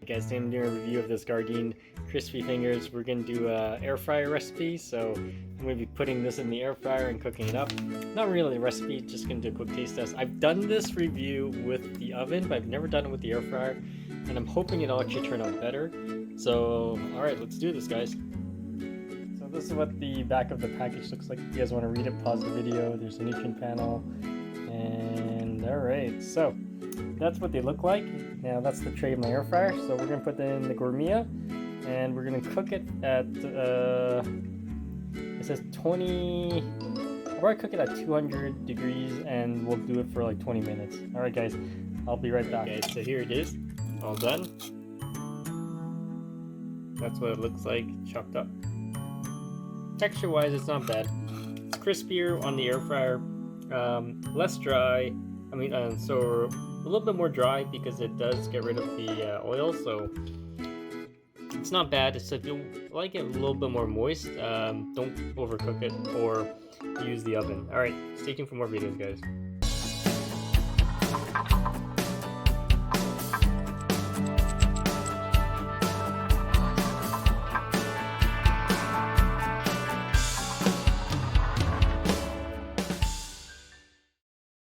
Guys, today I'm doing a review of this Gardein crispy fingers. We're gonna do a air fryer recipe, so I'm gonna be putting this in the air fryer and cooking it up. Not really a recipe, just gonna do a quick taste test. I've done this review with the oven, but I've never done it with the air fryer, and I'm hoping it'll actually turn out better. So, all right, let's do this, guys. So this is what the back of the package looks like. If you guys want to read it, pause the video. There's a nutrient panel, and all right, so that's what they look like. Now that's the tray of my air fryer, so we're gonna put that in the gourmet and we're gonna cook it at it says 20. I'll probably cook it at 200 degrees and we'll do it for like 20 minutes. All right, guys, I'll be right back. Guys, so here it is, all done. That's what it looks like, chopped up. Texture wise, it's not bad. It's crispier on the air fryer, less dry. So a little bit more dry because it does get rid of the oil, so it's not bad. It's if you like it a little bit more moist, don't overcook it or use the oven. Alright, stay tuned for more videos, guys.